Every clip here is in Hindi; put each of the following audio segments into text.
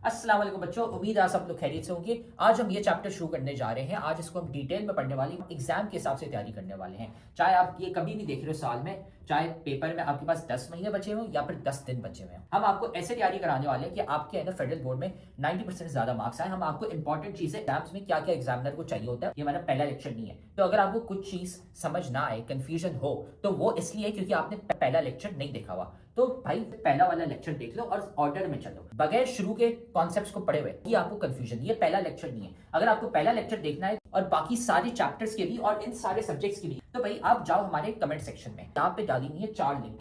अस्सलाम वालेकुम बच्चों, उम्मीद है आप सब लोग खैरियत से होंगे। आज हम ये चैप्टर शुरू करने जा रहे हैं। आज इसको हम डिटेल में पढ़ने वाले हैं, एग्जाम के हिसाब से तैयारी करने वाले हैं। चाहे आप ये कभी भी देख रहे हो साल में, चाहे पेपर में आपके पास 10 महीने बचे हों या फिर 10 दिन बचे हुए हैं, हम आपको ऐसे तैयारी कराने वाले हैं कि आपके है ना फेडरल बोर्ड में 90% से ज्यादा मार्क्स आए। हम आपको इंपॉर्टेंट चीजें एग्जाम्स में क्या क्या एग्जामिनर को चाहिए होता है, ये हमारा पहला लेक्चर नहीं है। तो अगर आपको कुछ चीज समझ ना आए, कंफ्यूजन हो, तो वो इसलिए क्योंकि आपने पहला लेक्चर नहीं देखा हुआ। तो भाई पहला वाला लेक्चर देख लो और ऑर्डर में चलो, बगैर शुरू के कॉन्सेप्ट्स को पढ़े हुए ये आपको कंफ्यूजन, ये पहला लेक्चर नहीं है। अगर आपको पहला लेक्चर देखना है और बाकी सारे चैप्टर्स के भी और इन सारे सब्जेक्ट्स के भी, तो भाई आप जाओ हमारे कमेंट सेक्शन में, यहाँ पे डाली हुई है 4 लिंक।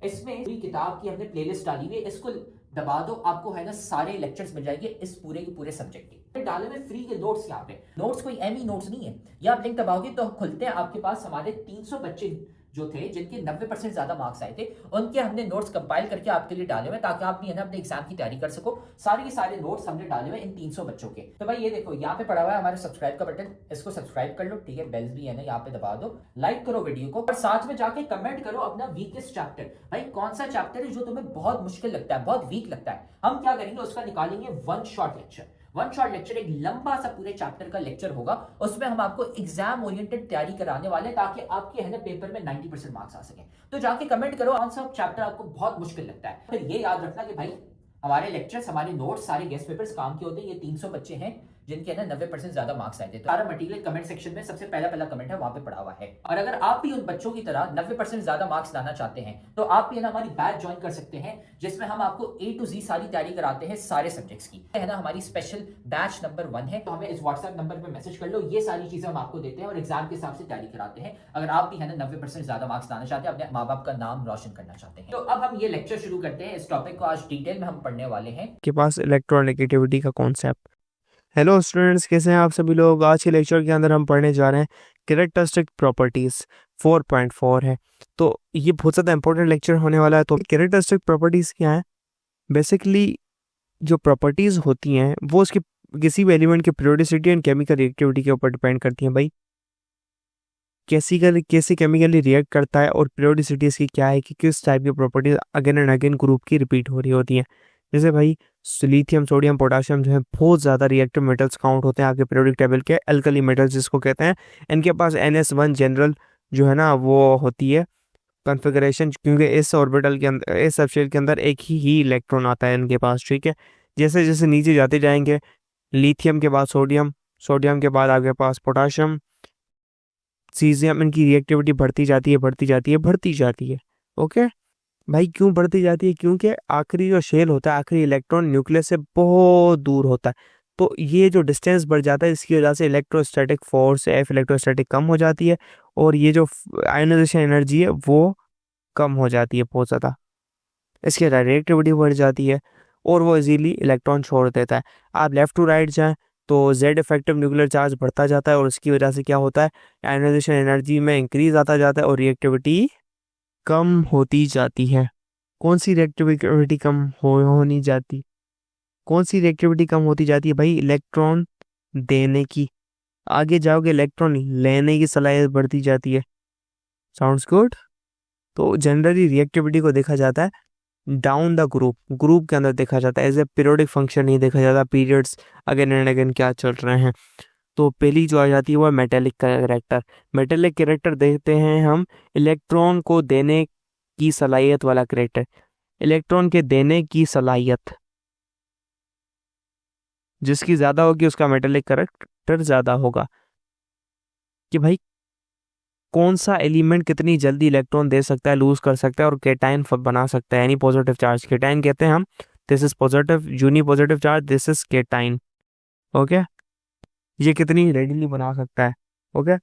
इसमें पूरी किताब की हमने प्लेलिस्ट डाली हुई है, इसको दबा दो, आपको है ना सारे लेक्चर्स मिल जाएंगे इस पूरे के पूरे सब्जेक्ट के। डाले में फ्री के नोट्स, यहाँ पे नोट्स कोई एमी नोट्स नहीं है। ये आप लिंक दबाओगे तो खुलते हैं, आपके पास हमारे 300 बच्चे जो थे जिनके 90% ज्यादा मार्क्स आए थे, उनके हमने नोट्स कंपाइल करके आपके लिए डाले हुए ताकि आप भी है ना अपने एग्जाम की तैयारी कर सको। सारे के सारे नोट्स हमने डाले हुए इन 300 बच्चों के। तो भाई ये देखो यहाँ पे पड़ा हुआ है हमारे सब्सक्राइब का बटन, इसको सब्सक्राइब कर लो, ठीक है। बेल्स भी है ना यहाँ पे दबा दो, लाइक करो वीडियो को और साथ में जाके कमेंट करो अपना वीकेस्ट चैप्टर। भाई कौन सा चैप्टर है जो तुम्हें बहुत मुश्किल लगता है, बहुत वीक लगता है, हम क्या करेंगे उसका निकालेंगे one shot lecture. One shot lecture एक लंबा सा पूरे चैप्टर का लेक्चर होगा, उसमें हम आपको एग्जाम ओरिएंटेड तैयारी कराने वाले हैं ताकि आपके है ना पेपर में 90% मार्क्स आ सके। तो जाके कमेंट करो कौन सा चैप्टर आपको बहुत मुश्किल लगता है। फिर ये याद रखना कि भाई हमारे लेक्चर्स, हमारे नोट्स, सारे गेस्ट पेपर्स काम के होते हैं। ये 300 बच्चे हैं जिनके ना 90% ज्यादा मार्क्स आए थे। तो सारा मटेरियल कमेंट सेक्शन में सबसे पहला कमेंट है, वहां पे पड़ा हुआ है। और अगर आप भी उन बच्चों की तरह 90% ज्यादा मार्क्स लाना चाहते हैं तो आप भी ना हमारी बैच ज्वाइन कर सकते हैं, जिसमें हम आपको A to Z सारी तैयारी कराते हैं सारे सब्जेक्ट्स की, है ना। हमारी स्पेशल बैच नंबर 1 है, तो हमें इस व्हाट्सएप नंबर पर मैसेज कर लो। ये सारी चीजें हम आपको देते हैं और एग्जाम के हिसाब से तैयारी कराते हैं। अगर आप भी है ना 90% ज्यादा मार्क्स लाना चाहते हैं, अपने माँ बाप का नाम रोशन करना चाहते हैं। तो अब हम ये लेक्चर शुरू करते हैं। इस टॉपिक को आज डिटेल में हम पढ़ने वाले हैं के पास इलेक्ट्रोनेगेटिविटी का कॉन्सेप्ट। हेलो स्टूडेंट्स, कैसे हैं आप सभी लोग। आज के लेक्चर के अंदर हम पढ़ने जा रहे हैं कैरेक्टरिस्टिक प्रॉपर्टीज 4.4 है। तो ये बहुत ज़्यादा इंपॉर्टेंट लेक्चर होने वाला है। तो कैरेक्टरिस्टिक प्रॉपर्टीज़ क्या है? बेसिकली जो प्रॉपर्टीज़ होती हैं वो उसके किसी भी एलिमेंट की पीरियोडिसिटी एंड केमिकल रिएक्टिविटी के ऊपर डिपेंड करती हैं। भाई कैसे केमिकली रिएक्ट करता है और पीरियोडिसिटी इसकी क्या है कि किस टाइप की properties again and again group की रिपीट हो रही होती हैं। जैसे भाई लिथियम, सोडियम, पोटाशियम जो है बहुत ज़्यादा रिएक्टिव मेटल्स काउंट होते हैं आपके पीरियोडिक टेबल के, अल्कली मेटल्स जिसको कहते हैं। इनके पास NS1 जनरल जो है ना वो होती है कॉन्फ़िगरेशन, क्योंकि इस ऑर्बिटल के अंदर, इस सबशेल के अंदर एक ही इलेक्ट्रॉन आता है इनके पास, ठीक है। जैसे जैसे नीचे जाते जाएंगे, लिथियम के बाद सोडियम, सोडियम के बाद आपके पास पोटाशियम, सीजियम, इनकी रिएक्टिविटी बढ़ती जाती है, बढ़ती जाती है, बढ़ती जाती है। ओके भाई, क्यों बढ़ती जाती है? क्योंकि आखिरी जो शेल होता है, आखिरी इलेक्ट्रॉन न्यूक्लियस से बहुत दूर होता है। तो ये जो डिस्टेंस बढ़ जाता है, इसकी वजह से इलेक्ट्रोस्टैटिक फोर्स, एफ इलेक्ट्रोस्टैटिक कम हो जाती है और ये जो आयनाइजेशन एनर्जी है वो कम हो जाती है बहुत ज़्यादा। इसकी रिएक्टिविटी बढ़ जाती है और वो इजीली इलेक्ट्रॉन छोड़ देता है। आप लेफ्ट टू राइट जाएं तो जेड इफेक्टिव न्यूक्लियर चार्ज बढ़ता जाता है और उसकी वजह से क्या होता है, आयनाइजेशन एनर्जी में इंक्रीज आता जाता है और रिएक्टिविटी कम होती जाती है। कौन सी रिएक्टिविटी कम होनी जाती? कौन सी रिएक्टिविटी कम होती जाती है भाई? इलेक्ट्रॉन देने की। आगे जाओगे इलेक्ट्रॉन लेने की सलाहियत बढ़ती जाती है। Sounds good. तो जनरली रिएक्टिविटी को देखा जाता है डाउन द ग्रुप के अंदर देखा जाता है, एज ए पीरियोडिक फंक्शन नहीं देखा जाता पीरियड्स अगेन एंड अगेन क्या चल रहे हैं। तो पहली जो आ जाती है वो मेटेलिक कैरेक्टर। मेटेलिक कैरेक्टर देखते हैं हम इलेक्ट्रॉन को देने की सलाहियत वाला कैरेक्टर, इलेक्ट्रॉन के देने की सलाहियत जिसकी ज्यादा होगी उसका मेटेलिक कैरेक्टर ज्यादा होगा। कि भाई कौन सा एलिमेंट कितनी जल्दी इलेक्ट्रॉन दे सकता है, लूज कर सकता है और केटाइन बना सकता है, यानी पॉजिटिव चार्ज केटाइन कहते हैं हम। This is positive, unipositive charge, this is cation. Okay, ये कितनी रेडिली बना सकता है। ओके,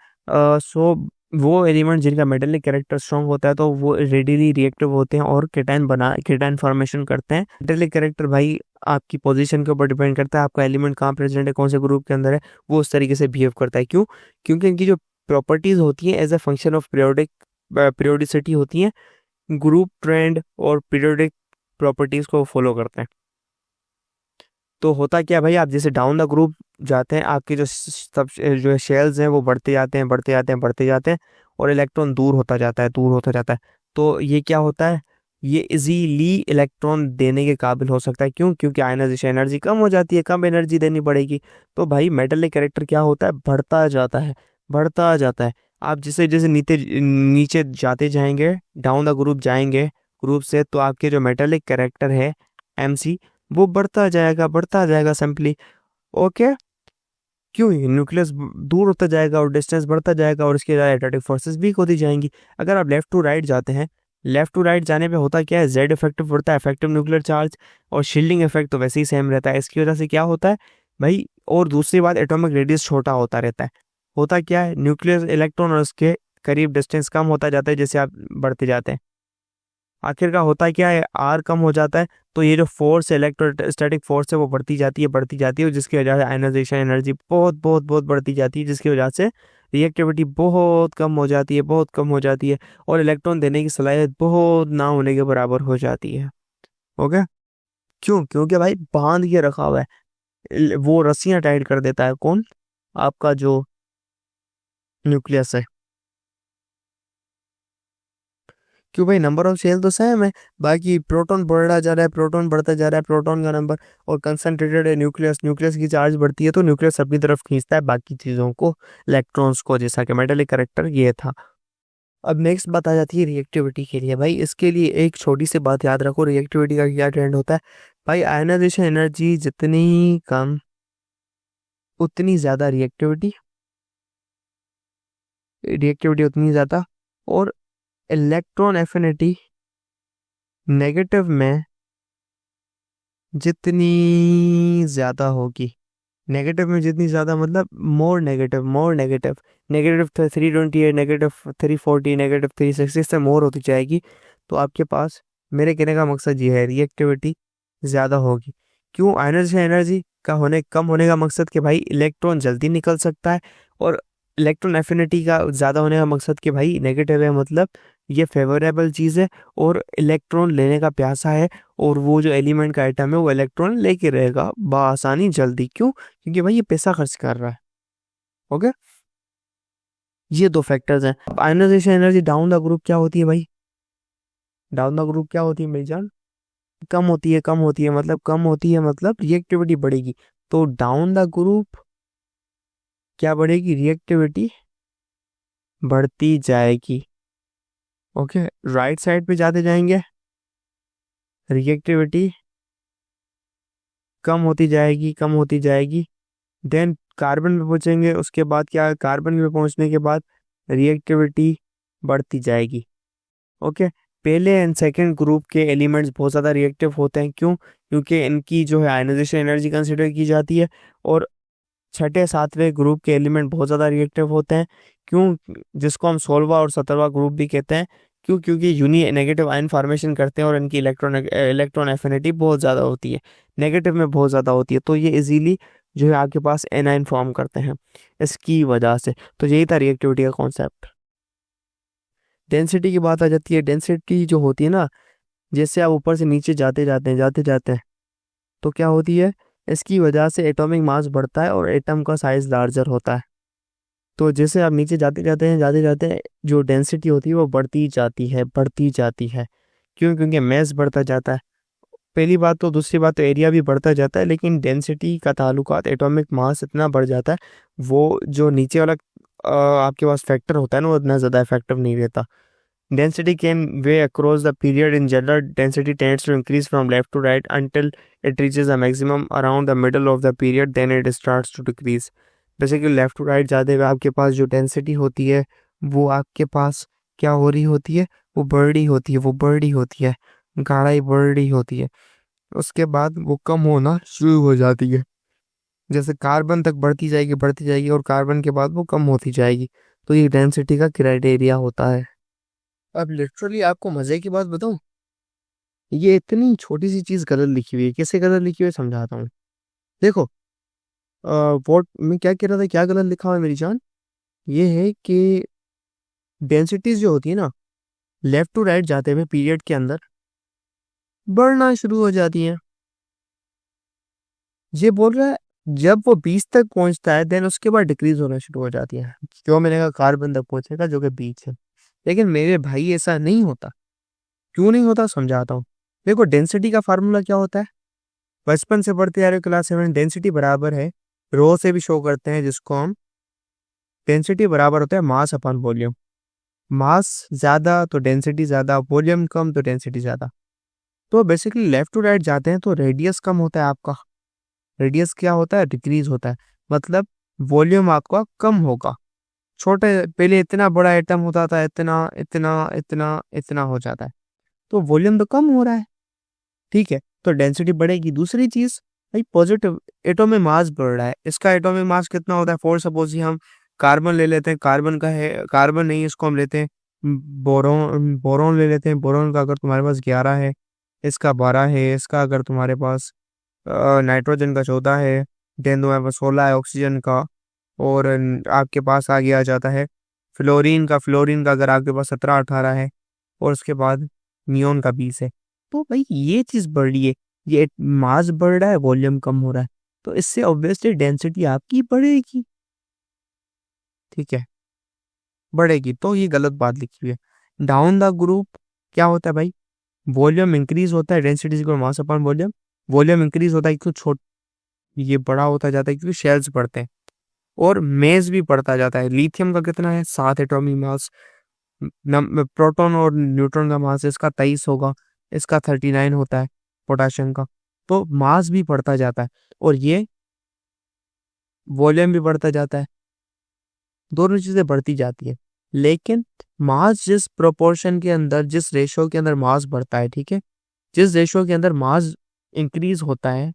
सो वो एलिमेंट जिनका मेटेलिक कैरेक्टर स्ट्रॉन्ग होता है तो वो रेडिली रिएक्टिव होते हैं और केटाइन फॉर्मेशन करते हैं। मेटेलिक कैरेक्टर भाई आपकी पोजीशन के ऊपर डिपेंड करता है, आपका एलिमेंट कहाँ प्रेजेंट है, कौन से ग्रुप के अंदर है, वो उस तरीके से बिहेव करता है। क्यों? क्योंकि इनकी जो प्रॉपर्टीज होती हैं as a function of periodicity होती हैं, ग्रुप ट्रेंड और पीरियोडिक प्रॉपर्टीज को फॉलो करते हैं। तो होता क्या भाई, आप जैसे डाउन द ग्रुप जाते हैं, आपके जो शेल्स हैं वो बढ़ते जाते हैं, बढ़ते जाते हैं, बढ़ते जाते हैं और इलेक्ट्रॉन दूर होता जाता है, दूर होता जाता है। तो ये क्या होता है, ये इजीली इलेक्ट्रॉन देने के काबिल हो सकता है। क्यों? क्योंकि आयनाइजेशन एनर्जी कम हो जाती है, कम एनर्जी देनी पड़ेगी। तो भाई मेटलिक कैरेक्टर क्या होता है? बढ़ता जाता है, बढ़ता जाता है। आप जैसे जैसे नीचे नीचे जाते जाएंगे, डाउन द ग्रुप जाएंगे ग्रुप से, तो आपके जो मेटलिक कैरेक्टर है MC, वो बढ़ता जाएगा सिंपली। ओके, क्यों? न्यूक्लियस दूर होता जाएगा और डिस्टेंस बढ़ता जाएगा और इसके एटॉमिक फोर्सेस वीक होती जाएंगी। अगर आप लेफ्ट टू राइट जाते हैं, लेफ्ट टू राइट जाने पे होता क्या है? जेड इफेक्टिव बढ़ता है, इफेक्टिव न्यूक्लियर चार्ज, और शील्डिंग इफेक्ट तो वैसे ही सेम रहता है। इसकी वजह से क्या होता है भाई? और दूसरी बात, एटॉमिक रेडियस छोटा होता रहता है। होता क्या है? न्यूक्लियस इलेक्ट्रॉन और उसके करीब डिस्टेंस कम होता जाता है जैसे आप बढ़ते जाते हैं। आखिर का होता क्या है? आर कम हो जाता है, तो ये जो फोर्स है, इलेक्ट्रोस्टैटिक फोर्स है, वो बढ़ती जाती है, जिसकी वजह से आयनाइजेशन एनर्जी बहुत बहुत बहुत बढ़ती जाती है, जिसकी वजह से रिएक्टिविटी बहुत कम हो जाती है, बहुत कम हो जाती है, और इलेक्ट्रॉन देने की सलाहियत बहुत ना होने के बराबर हो जाती है। ओके, क्यों? क्योंकि भाई बांध के रखा हुआ है, वो रस्सियां टाइट कर देता है। कौन? आपका जो न्यूक्लियस है। क्यों भाई? नंबर ऑफ शेल तो सेम है, बाकी प्रोटॉन बढ़ा जा रहा है, प्रोटॉन बढ़ता जा रहा है, प्रोटॉन का नंबर, और कंसंट्रेटेड है न्यूक्लियस, न्यूक्लियस की चार्ज बढ़ती है, तो न्यूक्लियस अपनी तरफ खींचता है बाकी चीज़ों को, इलेक्ट्रॉन्स को, जैसा कि मेटालिक कैरेक्टर ये था। अब नेक्स्ट बात आ जाती है रिएक्टिविटी के लिए। भाई इसके लिए एक छोटी सी बात याद रखो, रिएक्टिविटी का क्या ट्रेंड होता है भाई? आयनाइजेशन एनर्जी जितनी कम उतनी ज़्यादा रिएक्टिविटी, रिएक्टिविटी उतनी ज़्यादा, और इलेक्ट्रॉन एफिनिटी नेगेटिव में जितनी ज़्यादा होगी, नेगेटिव में जितनी ज़्यादा मतलब more negative, more negative, negative 328, negative 340, negative 360 से मोर होती जाएगी, तो आपके पास, मेरे कहने का मकसद ये है, रिएक्टिविटी ज़्यादा होगी। क्यों? आयनाइजेशन एनर्जी का कम होने का मकसद कि भाई इलेक्ट्रॉन जल्दी निकल सकता है, और इलेक्ट्रॉन एफिनिटी का ज़्यादा होने का मकसद कि भाई नेगेटिव है, मतलब ये फेवरेबल चीज़ है, और इलेक्ट्रॉन लेने का प्यासा है, और वो जो एलिमेंट का आइटम है वो इलेक्ट्रॉन लेके रहेगा बआसानी जल्दी। क्यों? क्योंकि भाई ये पैसा खर्च कर रहा है। ओके, ये दो फैक्टर्स हैं। अब ionisation energy down the group क्या होती है भाई? डाउन द ग्रुप क्या होती है मेरी जान? कम होती है, कम होती है, मतलब कम होती है, मतलब रिएक्टिविटी बढ़ेगी। तो डाउन द ग्रुप क्या बढ़ेगी? रिएक्टिविटी बढ़ती जाएगी। ओके, राइट साइड पे जाते जाएंगे, रिएक्टिविटी कम होती जाएगी, कम होती जाएगी। देन कार्बन पे पहुंचेंगे, उसके बाद क्या? कार्बन पे पहुंचने के बाद रिएक्टिविटी बढ़ती जाएगी। ओके, पहले एंड सेकंड ग्रुप के एलिमेंट्स बहुत ज़्यादा रिएक्टिव होते हैं। क्यों? क्योंकि इनकी जो है आयनाइजेशन एनर्जी कंसिडर की जाती है, और छठे सातवें ग्रुप के एलिमेंट बहुत ज़्यादा रिएक्टिव होते हैं। क्यों? जिसको हम 16वां और 17वां ग्रुप भी कहते हैं। क्यों? क्योंकि यूनी नेगेटिव आयन फॉर्मेशन करते हैं, और इनकी इलेक्ट्रॉन एफिनिटी बहुत ज़्यादा होती है, नेगेटिव में बहुत ज़्यादा होती है, तो ये इजीली जो है आपके पास एनाइन फॉर्म करते हैं इसकी वजह से। तो यही था रिएक्टिविटी का कॉन्सेप्ट। डेंसिटी की बात आ जाती है। डेंसिटी जो होती है ना, जैसे आप ऊपर से नीचे जाते जाते हैं तो क्या होती है? इसकी वजह से एटॉमिक मास बढ़ता है और एटम का साइज लार्जर होता है। तो जैसे आप नीचे जाते जाते हैं जो डेंसिटी होती है वो बढ़ती जाती है, बढ़ती जाती है। क्यों? क्योंकि मैस बढ़ता जाता है, पहली बात तो। दूसरी बात तो एरिया भी बढ़ता जाता है, लेकिन डेंसिटी का ताल्लुकात एटॉमिक मास इतना बढ़ जाता है, वो जो नीचे वाला आपके पास फैक्टर होता है ना, वो इतना ज़्यादा इफेक्टिव नहीं रहता। Density can vary across the period. In general, density tends to increase from left to right until it reaches a maximum around the middle of the period. Then it starts to decrease. जैसे कि लेफ्ट टू राइट जाते हुए आपके पास जो डेंसिटी होती है वो आपके पास क्या हो रही होती है? वो बढ़ रही होती है, वो बढ़ रही होती है, गाढ़ाई बढ़ रही होती है। उसके बाद वो कम होना शुरू हो जाती है, जैसे कार्बन तक बढ़ती जाएगी, और कार्बन के बाद वो कम होती जाएगी। तो ये डेंसिटी का क्राइटेरिया होता है। अब लिटरली आपको मजे की बात बताऊं, ये इतनी छोटी सी चीज गलत लिखी हुई है। कैसे गलत लिखी हुई है समझाता हूँ। देखो, वॉट मैं क्या कह रहा था, क्या गलत लिखा हुआ है मेरी जान? ये है कि डेंसिटीज जो होती है ना, लेफ्ट टू राइट जाते हुए पीरियड के अंदर बढ़ना शुरू हो जाती हैं। ये बोल रहा है जब वो 20 तक पहुंचता है, देन उसके बाद डिक्रीज होना शुरू हो जाती है। क्यों? मैंने कहा कार्बन तक पहुंचेगा जो कि 20 है, लेकिन मेरे भाई ऐसा नहीं होता। क्यों नहीं होता समझाता हूँ। देखो डेंसिटी का फार्मूला क्या होता है, बचपन से पढ़ते आ रहे हो क्लास 7, डेंसिटी बराबर है, रो से भी शो करते हैं जिसको हम, डेंसिटी बराबर होता है मास अपॉन वॉल्यूम। मास ज्यादा तो डेंसिटी ज्यादा, वॉल्यूम कम तो डेंसिटी ज्यादा। तो बेसिकली लेफ्ट टू राइट जाते हैं तो रेडियस कम होता है आपका, रेडियस क्या होता है, डिक्रीज होता है, मतलब वॉल्यूम आपका कम होगा। छोटे पहले इतना बड़ा एटम होता था, इतना इतना इतना इतना हो जाता है, तो वॉल्यूम तो कम हो रहा है, ठीक है, तो डेंसिटी बढ़ेगी। दूसरी चीज भाई पॉजिटिव एटॉमिक मास बढ़ रहा है, इसका एटॉमिक मास कितना होता है, फॉर सपोज ही हम कार्बन ले लेते हैं, कार्बन का है, कार्बन नहीं इसको हम लेते हैं बोरोन, बोरोन ले लेते हैं, बोरोन का अगर तुम्हारे पास 11 है, इसका 12 है, इसका अगर तुम्हारे पास नाइट्रोजन का 14 है, देन तुम्हारे पास 16 है ऑक्सीजन का, और आपके पास आगे आ जाता है फ्लोरीन का अगर आपके पास 17-18 है, और उसके बाद नियोन का 20 है। तो भाई ये चीज बढ़ रही है, ये मास बढ़ रहा है, वॉल्यूम कम हो रहा है, तो इससे ऑब्वियसली डेंसिटी आपकी बढ़ेगी, ठीक है, बढ़ेगी। तो ये गलत बात लिखी हुई है। डाउन द ग्रुप क्या होता है भाई, वॉल्यूम इंक्रीज होता है, density equal mass upon volume, volume increase होता है क्योंकि छोट ये बड़ा होता जाता है क्योंकि शेल्स बढ़ते हैं, और मेस भी बढ़ता जाता है। लिथियम का कितना है, 7 एटॉमिक मास, प्रोटॉन और न्यूट्रॉन का मास इसका 23 होगा, इसका 39 होता है पोटाशियम का, तो मास भी बढ़ता जाता है और ये वॉल्यूम भी बढ़ता जाता है, दोनों चीजें बढ़ती जाती है। लेकिन मास जिस प्रोपोर्शन के अंदर, जिस रेशो के अंदर मास बढ़ता है, ठीक है, जिस रेशो के अंदर मास इंक्रीज होता है।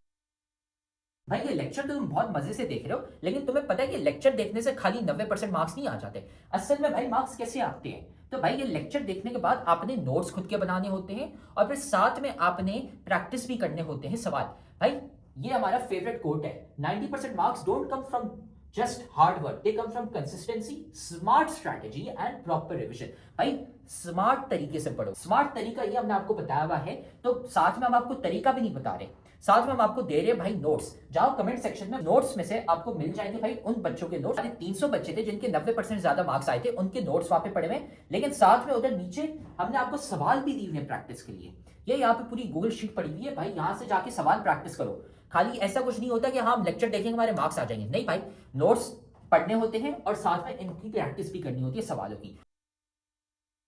भाई ये लेक्चर तो तुम बहुत मजे से देख रहे हो, लेकिन तुम्हें पता है कि लेक्चर देखने से खाली 90% मार्क्स नहीं आ जाते। असल में भाई मार्क्स कैसे आते हैं, तो भाई ये लेक्चर देखने के बाद आपने नोट्स खुद के बनाने होते हैं, और फिर साथ में आपने प्रैक्टिस भी करने होते हैं सवाल। भाई ये हमारा फेवरेट कोट है, 90% marks don't come from just hard work, they come from consistency, smart strategy and proper revision. भाई स्मार्ट तरीके से पढ़ो, स्मार्ट तरीका ये हमने आपको बताया हुआ है, तो साथ में हम आपको तरीका भी नहीं बता रहे, साथ में हम आपको दे रहे हैं भाई नोट्स। जाओ कमेंट सेक्शन में, नोट्स में से आपको मिल जाएंगे भाई उन बच्चों के नोट्स, 300 बच्चे थे जिनके 90% ज्यादा मार्क्स आए थे, उनके नोट्स वहां पे पड़े हुए, लेकिन साथ में उधर नीचे हमने आपको सवाल भी दिए हुए प्रैक्टिस के लिए। ये यहाँ पे पूरी गूगल शीट पड़ी हुई है भाई, यहाँ से जाके सवाल प्रैक्टिस करो। खाली ऐसा कुछ नहीं होता कि हाँ हम लेक्चर देखेंगे हमारे मार्क्स आ जाएंगे, नहीं भाई, नोट्स पढ़ने होते हैं और साथ में इनकी प्रैक्टिस भी करनी होती है सवालों की।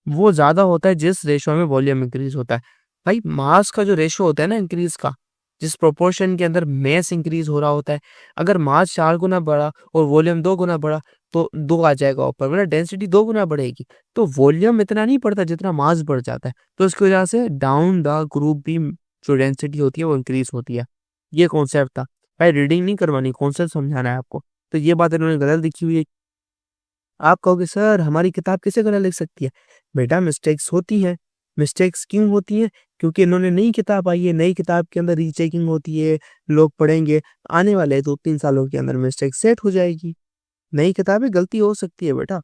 वो ज्यादा होता है जिस रेशो में वॉल्यूम इंक्रीज होता है। भाई मास का जो रेशो होता है ना इंक्रीज का, जिस प्रोपोर्शन के अंदर मेस इंक्रीज हो रहा होता है, अगर मास 4 गुना बढ़ा और वॉल्यूम 2 गुना बढ़ा तो 2 आ जाएगा ऊपर, मतलब डेंसिटी 2 गुना बढ़ेगी, तो वॉल्यूम इतना नहीं बढ़ता जितना मास बढ़ जाता है, तो इसकी वजह से डाउन द ग्रुप भी जो डेंसिटी होती है वो इंक्रीज होती है। ये कॉन्सेप्ट था भाई, रीडिंग नहीं करवानी, कॉन्सेप्ट समझाना है आपको। तो ये बात इन्होंने गलत लिखी हुई है। आप कहोगे सर हमारी किताब कैसे गलत लिख सकती है, बेटा मिस्टेक्स होती हैं। मिस्टेक्स क्यों होती हैं, क्योंकि इन्होंने नई किताब आई है, नई किताब के अंदर रीचेकिंग होती है, लोग पढ़ेंगे, आने वाले 2-3 सालों के अंदर मिस्टेक सेट हो जाएगी। नई किताबें गलती हो सकती है बेटा।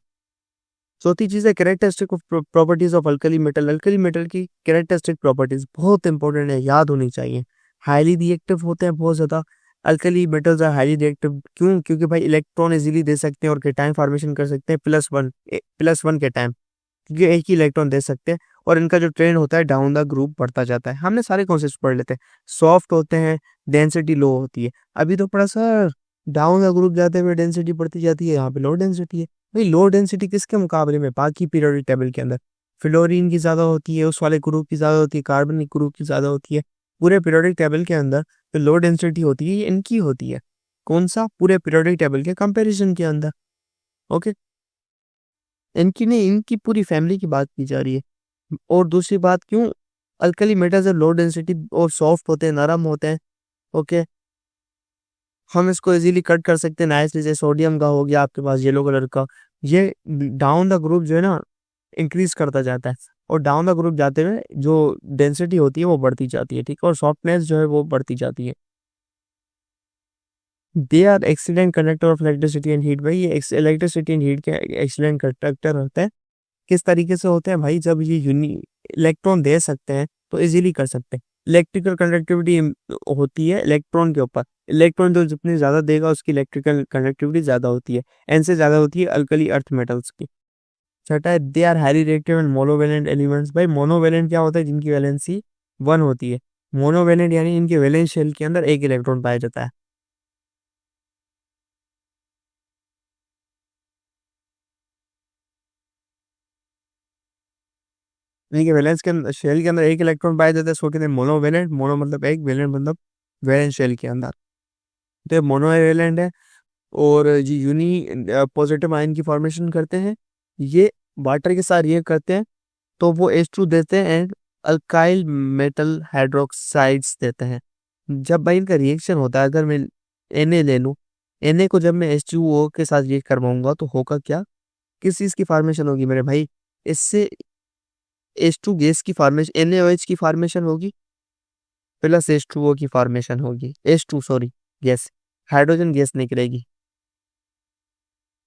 चौथी चीज है characteristic of properties of alkali metal. Alkali metal की कैरेक्टरिस्टिक प्रॉपर्टीज बहुत इंपॉर्टेंट है, याद होनी चाहिए। हाईली रिएक्टिव होते हैं बहुत ज्यादा, alkali metals are highly reactive. क्यों, क्योंकि भाई इलेक्ट्रॉन इजीली दे सकते हैं और केटाइन फॉर्मेशन कर सकते हैं +1 केटाइन, क्योंकि एक ही इलेक्ट्रॉन दे सकते हैं, और इनका जो ट्रेंड होता है डाउन द ग्रुप बढ़ता जाता है। हमने सारे कॉन्सेप्ट पढ़ लेते हैं। सॉफ्ट होते हैं, डेंसिटी लो होती है, अभी तो पढ़ा सर, डाउन द ग्रुप जाते हुए डेंसिटी बढ़ती जाती है, यहाँ पे लो डेंसिटी है। भाई लो डेंसिटी किसके मुकाबले में, बाकी पीरियोडिक टेबल के अंदर फ्लोरीन की ज्यादा होती है, उस वाले ग्रुप की ज्यादा होती है, कार्बन ग्रुप की ज्यादा होती है। पूरे पीरियोडिक टेबल के अंदर जो लो डेंसिटी होती है ये इनकी होती है। कौन सा, पूरे पीरियोडिक टेबल के कंपैरिजन के अंदर, ओके, इनकी नहीं, इनकी पूरी फैमिली की बात की जा रही है। और दूसरी बात, क्यों अल्कली मेटल्स लो डेंसिटी और सॉफ्ट होते हैं, नरम होते हैं, ओके, हम इसको इजीली कट कर सकते हैं नाइसली। जैसे सोडियम का हो गया आपके पास येलो कलर का, ये डाउन द ग्रुप जो है ना इंक्रीज करता जाता है, और डाउन द ग्रुप जाते हुए जो डेंसिटी होती है वो बढ़ती जाती है, ठीक है, और सॉफ्टनेस जो है वो बढ़ती जाती है। They are excellent conductor of electricity and heat. भाई ये इलेक्ट्रिसिटी एंड हीट के एक्सीलेंट कंडक्टर होते हैं। किस तरीके से होते हैं भाई, जब ये इलेक्ट्रॉन दे सकते हैं तो इजीली कर सकते हैं। इलेक्ट्रिकल कंडक्टिविटी होती है इलेक्ट्रॉन के ऊपर, इलेक्ट्रॉन जो जितनी ज्यादा देगा उसकी इलेक्ट्रिकल कंडक्टिविटी ज्यादा होती है, एन से ज्यादा होती है अल्कली अर्थ मेटल्स की। छठा है they are highly reactive and monovalent elements. भाई मोनोवेलेंट क्या होता है? जिनकी वैलेंसी 1 होती है। मोनोवेलेंट यानी इनके वैलेंस शेल के अंदर एक इलेक्ट्रॉन पाया जाता है। इनके वैलेंस के अंदर शेल के अंदर एक इलेक्ट्रॉन पाया जाता है, सो कहते हैं मोनोवेलेंट। मोनो मतलब एक, वेलेंट मतलब वैलेंस शेल के अंदर। तो मोनोवेलेंट है और ये यूनी पॉजिटिव आयन की फॉर्मेशन करते हैं। ये वाटर के साथ रिएक्ट करते हैं तो वो H2 देते हैं एंड अल्काइल मेटल हाइड्रोक्साइड्स देते हैं। जब भाई इनका रिएक्शन होता है, अगर मैं Na ले लूँ, Na को जब मैं H2O के साथ रिएक्ट करवाऊंगा तो होगा क्या? किस चीज़ की फॉर्मेशन होगी मेरे भाई? इससे H2 गैस की फॉर्मेशन, NaOH की फॉर्मेशन होगी प्लस H2O की फॉर्मेशन होगी। H2 sorry gas, hydrogen gas निकलेगी।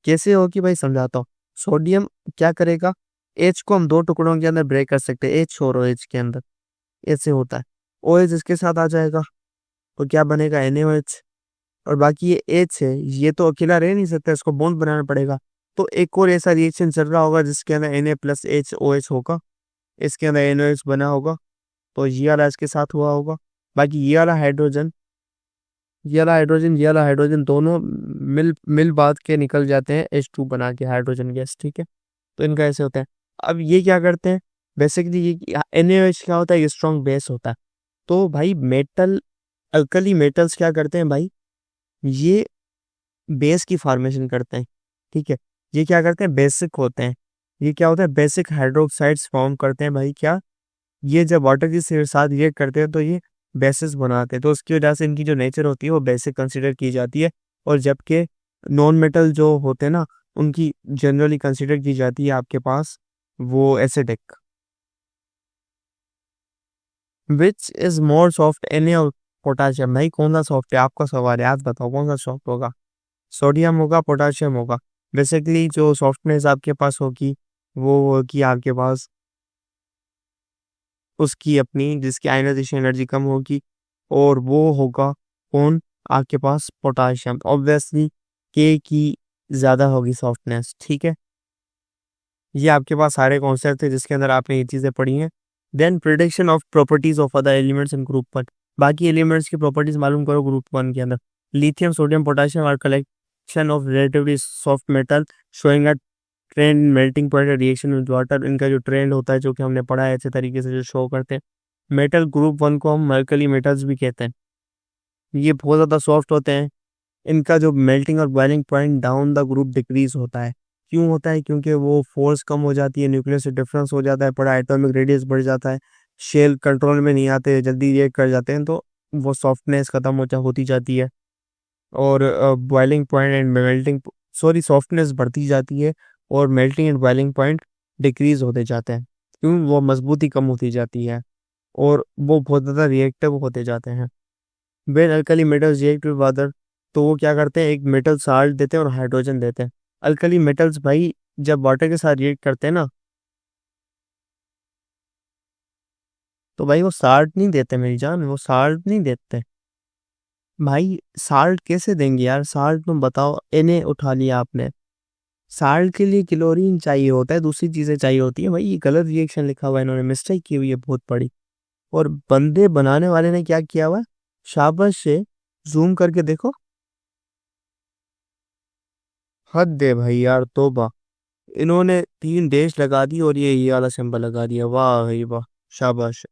कैसे होगी भाई? समझाता हूँ। सोडियम क्या करेगा? H को हम दो टुकड़ों के अंदर ब्रेक कर सकते हैं, H और OH के अंदर। ऐसे होता है। OH इसके साथ आ जाएगा तो क्या बनेगा? NaOH। और बाकी ये H है, ये तो अकेला रह नहीं सकता, इसको बॉन्ड बनाना पड़ेगा। तो एक और ऐसा रिएक्शन चल रहा होगा जिसके अंदर Na प्लस HOH होगा, इसके अंदर NaOH बना होगा, तो ये वाला इसके साथ हुआ होगा। बाकी ये वाला हाइड्रोजन, ये वाला हाइड्रोजन दोनों मिल मिल बात के निकल जाते हैं H2 बना के, हाइड्रोजन गैस। ठीक है, तो इनका ऐसे होता है। अब ये क्या करते हैं? बेसिकली ये NaOH क्या होता है? ये स्ट्रॉन्ग बेस होता है। तो भाई मेटल, अल्कली मेटल्स क्या करते हैं भाई? ये बेस की फॉर्मेशन करते हैं। ठीक है, ये क्या करते हैं? बेसिक होते हैं। ये क्या होता है? बेसिक हाइड्रोक्साइड्स फॉर्म करते हैं भाई। क्या? ये जब वाटर के साथ रिएक्ट करते हैं तो ये बेसिस बनाते हैं, तो उसकी वजह से इनकी जो नेचर होती है वो बेसिक कंसिडर की जाती है। और जबकि नॉन मेटल जो होते हैं ना, उनकी जनरली कंसिडर की जाती है आपके पास वो acidic. Which is more soft, Na और पोटाशियम? भाई कौन सा सॉफ्ट है? आपका सवाल है, आप बताओ कौन सा सॉफ्ट होगा? सोडियम होगा, पोटाशियम होगा। बेसिकली जो सॉफ्टनेस आपके पास होगी वो होगी आपके पास उसकी अपनी, जिसकी आयनाइजेशन एनर्जी कम होगी, और वो होगा कौन? आपके पास पोटाशियम। ऑब्वियसली के की ज़्यादा होगी सॉफ्टनेस। ठीक है, ये आपके पास सारे कॉन्सेप्ट थे जिसके अंदर आपने ये चीज़ें पढ़ी हैं। Then prediction of properties of other elements in group 1। बाकी एलिमेंट्स की प्रॉपर्टीज मालूम करो ग्रुप 1 के अंदर। Lithium, sodium, potassium are collection of relatively soft metal showing a trend melting point reaction with water. इनका जो ट्रेंड होता है, जो कि हमने पढ़ा है अच्छे तरीके से, जो शो करते हैं। मेटल ग्रुप 1 को हम मर्करी मेटल्स भी कहते हैं। ये बहुत ज़्यादा सॉफ्ट होते हैं। इनका जो मेल्टिंग और boiling point down the group decrease होता है। क्यों होता है? क्योंकि वो फोर्स कम हो जाती है, न्यूक्लियर से डिफरेंस हो जाता है, बड़ा एटॉमिक रेडियस बढ़ जाता है, शेल कंट्रोल में नहीं आते, जल्दी रिएक्ट कर जाते हैं, तो वो सॉफ्टनेस खत्म होती जाती है। और boiling point and melting, sorry, softness बढ़ती जाती है और melting and boiling point decrease होते जाते हैं। क्यों? वो मजबूती कम होती जाती है और वो बहुत ज़्यादा रिएक्टिव होते जाते हैं। When alkali metals react with water, तो वो क्या करते हैं? एक मेटल साल्ट देते हैं और हाइड्रोजन देते हैं। अल्कली मेटल्स भाई जब वाटर के साथ रिएक्ट करते हैं ना, तो भाई वो साल्ट नहीं देते मेरी जान, वो साल्ट नहीं देते भाई। साल्ट कैसे देंगे यार? साल्ट तुम बताओ, Na उठा लिया आपने, साल्ट के लिए क्लोरीन चाहिए होता है, दूसरी चीजें चाहिए होती है भाई। ये गलत रिएक्शन लिखा हुआ है, इन्होंने मिस्टेक की हुई है बहुत बड़ी। और बंदे बनाने वाले ने क्या किया हुआ है? शाबाश से जूम करके देखो, हद है भाई यार, तोबा। इन्होंने 3 डैश लगा दी और ये वाला सिंबल लगा दिया। वाह भाई वाह, शाबाश।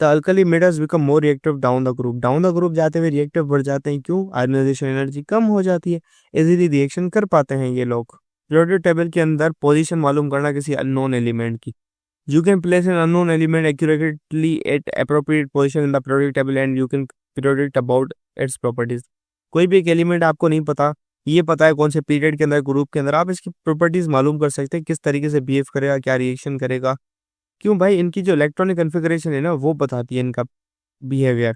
The alkali metals become more reactive down the group. Down the group जाते हुए रिएक्टिव बढ़ जाते हैं। क्यों? आयनाइजेशन एनर्जी कम हो जाती है, इजीली रिएक्शन कर पाते हैं ये लोग। पीरियोडिक टेबल के अंदर पोजीशन मालूम करना किसी अननोन एलिमेंट की। You can place an unknown element accurately at appropriate position in the periodic table and you can predict about its properties। कोई भी एक एलिमेंट आपको नहीं पता, ये पता है कौन से पीरियड के अंदर, ग्रुप के अंदर, आप इसकी प्रॉपर्टीज मालूम कर सकते हैं, किस तरीके से बिहेव करेगा, क्या रिएक्शन करेगा। क्यों भाई? इनकी जो इलेक्ट्रॉनिक कन्फिग्रेशन है ना, वो बताती है इनका बिहेवियर।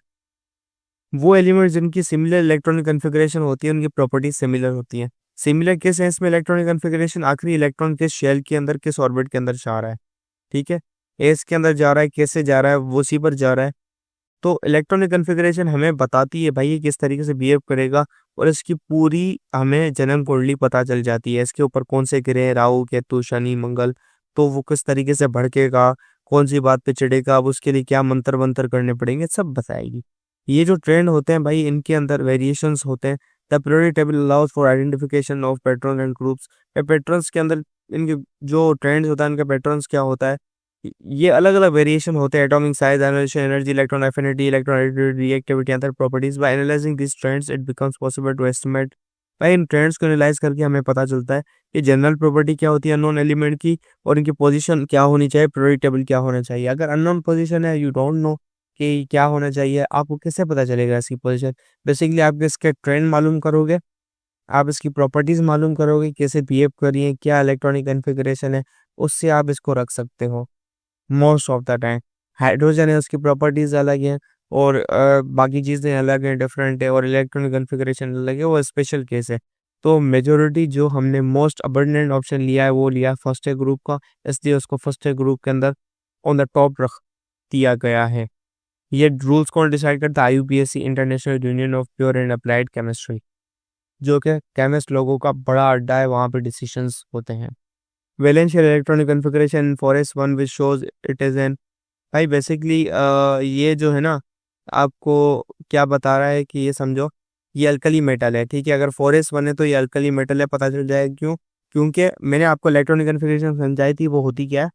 वो एलिमेंट जिनकी सिमिलर इलेक्ट्रॉनिक कन्फिग्रेशन होती है, उनकी प्रॉपर्टीज सिमिलर होती है। सिमिलर किस सेंस में? इलेक्ट्रॉनिक कन्फिग्रेशन, आखिरी इलेक्ट्रॉन किस शेल के अंदर, किस ऑर्बिट के अंदर जा रहा है। ठीक है, एस के अंदर जा रहा है, कैसे जा रहा है, वो सी पर जा रहा है। तो इलेक्ट्रॉनिक कॉन्फ़िगरेशन हमें बताती है भाई ये किस तरीके से बिहेव करेगा और इसकी पूरी हमें जन्म कुंडली पता चल जाती है। इसके ऊपर कौन से ग्रह राहु, केतु, शनि, मंगल, तो वो किस तरीके से भड़केगा, कौन-सी बात पे चिढ़ेगा, अब उसके लिए क्या मंत्र-वंतर करने पड़ेंगे, सब बताएगी। ये जो ट्रेंड होते हैं भाई इनके अंदर वेरिएशंस होते हैं। The periodic table allows for identification of pattern and groups. Patterns के अंदर इनके जो ट्रेंड्स होता है इनका पैटर्न्स क्या होता है, ये अलग-अलग वेरिएशन होते हैं। Atomic size, energy, electron affinity, electron reactivity, other properties. By analysing this trends it becomes possible to estimate. भाई इन ट्रेंड्स को एनालाइज करके हमें पता चलता है कि जनरल प्रॉपर्टी क्या होती है अननोन एलिमेंट की और इनकी पोजीशन क्या होनी चाहिए, पीरियोडिक टेबल क्या होना चाहिए। अगर अननोन पोजीशन है, यू डोंट नो कि क्या होना चाहिए, आपको कैसे पता चलेगा इसकी पोजीशन। बेसिकली आप इसके ट्रेंड मालूम करोगे, आप इसकी प्रॉपर्टीज मालूम करोगे, कैसे बिहेव कर रही है, क्या इलेक्ट्रॉनिक कॉन्फ़िगरेशन है, उससे आप इसको रख सकते हो। Most of the time hydrogen है उसकी प्रॉपर्टीज अलग हैं और बाकी चीज़ें अलग हैं, डिफरेंट है, और इलेक्ट्रॉनिक कॉन्फ़िगरेशन अलग है, वो स्पेशल केस है। तो मेजॉरिटी जो हमने मोस्ट अबंडेंट ऑप्शन लिया है वो लिया फर्स्ट ए ग्रुप का, इसलिए उसको फर्स्ट ए ग्रुप के अंदर ऑन द टॉप रख दिया गया है। ये रूल्स कौन डिसाइड करता है? IUPAC, international union of pure and applied chemistry, जो कि केमिस्ट लोगों का बड़ा अड्डा है, वहाँ पे डिसीजंस होते हैं। Valence shell electronic configuration for S1 which shows it is an. भाई बेसिकली ये जो है ना आपको क्या बता रहा है कि ये समझो ये अल्कली मेटल है, ठीक है। अगर 4s1 है तो ये अल्कली मेटल है, पता चल जाएगा क्यों, क्योंकि मैंने आपको इलेक्ट्रॉनिक कॉन्फ़िगरेशन समझाई थी, वो होती क्या है।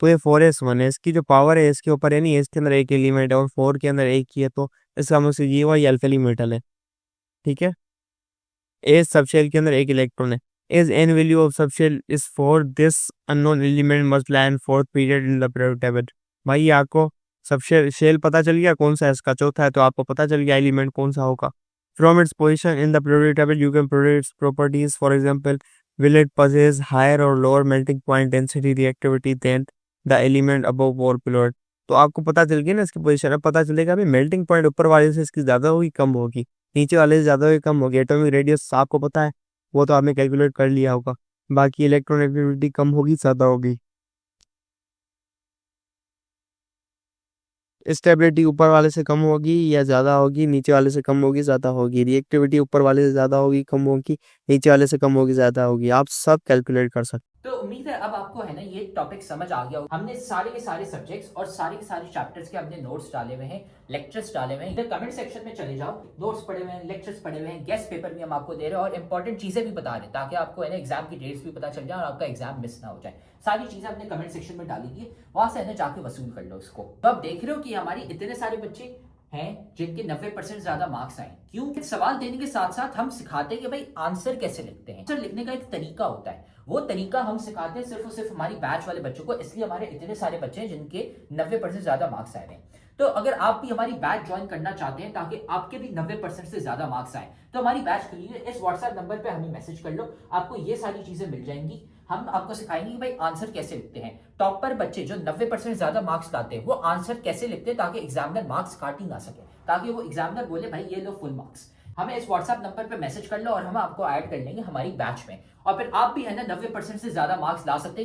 तो ये 4s1 है, इसकी जो पावर है इसके ऊपर है नहीं, इसके अंदर एक एलिमेंट है और 4 के अंदर एक ही है, तो इसका मतलब ये हुआ ये अल्कली मेटल है, ठीक है। एज सबशेल के अंदर एक इलेक्ट्रॉन है। As n value of subshell is four this unknown element must lie in fourth period in the periodic table. भाई आपको सबशेल शेल पता चल गया कौन सा है, इसका चौथा है, तो आपको पता चल गया एलिमेंट कौन सा होगा। From its position in the periodic table you can predict its properties, for example will it possess higher और lower melting point density reactivity than the element above और बिलो। तो आपको पता चल गया ना इसकी पोजीशन, अब पता चलेगा अभी मेल्टिंग पॉइंट ऊपर वाले से इसकी ज़्यादा होगी कम होगी, नीचे वाले से ज़्यादा होगी कम होगी। एटॉमिक रेडियस आपको पता है, वो तो आपने कैलकुलेट कर लिया होगा। बाकी इलेक्ट्रॉन एक्टिविटी कम होगी ज़्यादा होगी। स्टेबिलिटी ऊपर वाले से कम होगी या ज़्यादा होगी, नीचे वाले से कम होगी ज़्यादा होगी। रिएक्टिविटी ऊपर वाले से ज़्यादा होगी कम होगी, नीचे वाले से कम होगी ज़्यादा होगी। आप सब कैलकुलेट कर सकते। तो उम्मीद है अब आपको है ना ये टॉपिक समझ आ गया होगा। हमने सारे के सारे सब्जेक्ट्स और सारे के सारे चैप्टर्स के हमने नोट्स डाले हुए हैं, लेक्चर्स डाले हुए हैं। इधर कमेंट सेक्शन में चले जाओ, नोट्स पढ़े हुए हैं, लेक्चर्स पढ़े हुए हैं, गेस्ट पेपर भी हम आपको दे रहे हैं और इंपॉर्टेंट चीजें भी बता रहे हैं, ताकि आपको है ना एग्जाम की डेट्स भी पता चल जाए और आपका एग्जाम मिस ना हो जाए। सारी चीजें हमने कमेंट सेक्शन में डाली थी, वहां से है ना जाके वसूल कर लो इसको। तो आप देख रहे हो कि हमारी इतने सारे बच्चे हैं जिनके 90% ज्यादा मार्क्स आए। क्यों? सवाल देने के साथ साथ हम सिखाते हैं कि भाई आंसर कैसे लिखते हैं। आंसर लिखने का एक तरीका होता है, वो तरीका हम सिखाते हैं सिर्फ और सिर्फ हमारी बैच वाले बच्चों को, इसलिए हमारे इतने सारे बच्चे हैं जिनके 90% ज्यादा मार्क्स आए हैं। तो अगर आप भी हमारी बैच ज्वाइन करना चाहते हैं ताकि आपके भी 90% से ज्यादा मार्क्स आए, तो हमारी बैच के लिए इस व्हाट्सएप नंबर पे हमें मैसेज कर लो, आपको ये सारी चीजें मिल जाएंगी। हम आपको सिखाएंगे कि भाई आंसर कैसे लिखते हैं। टॉपर बच्चे जो 90% ज्यादा मार्क्स लाते हैं वो आंसर कैसे लिखते हैं ताकि एग्जामिनर मार्क्स काट ही ना सके, ताकि वो एग्जामिनर बोले भाई ये लो फुल मार्क्स। हमें इस व्हाट्सएप नंबर पे मैसेज कर लो और हम आपको ऐड कर लेंगे हमारी बैच में, और फिर आप भी है ना 90% से ज्यादा मार्क्स ला सकते हैं।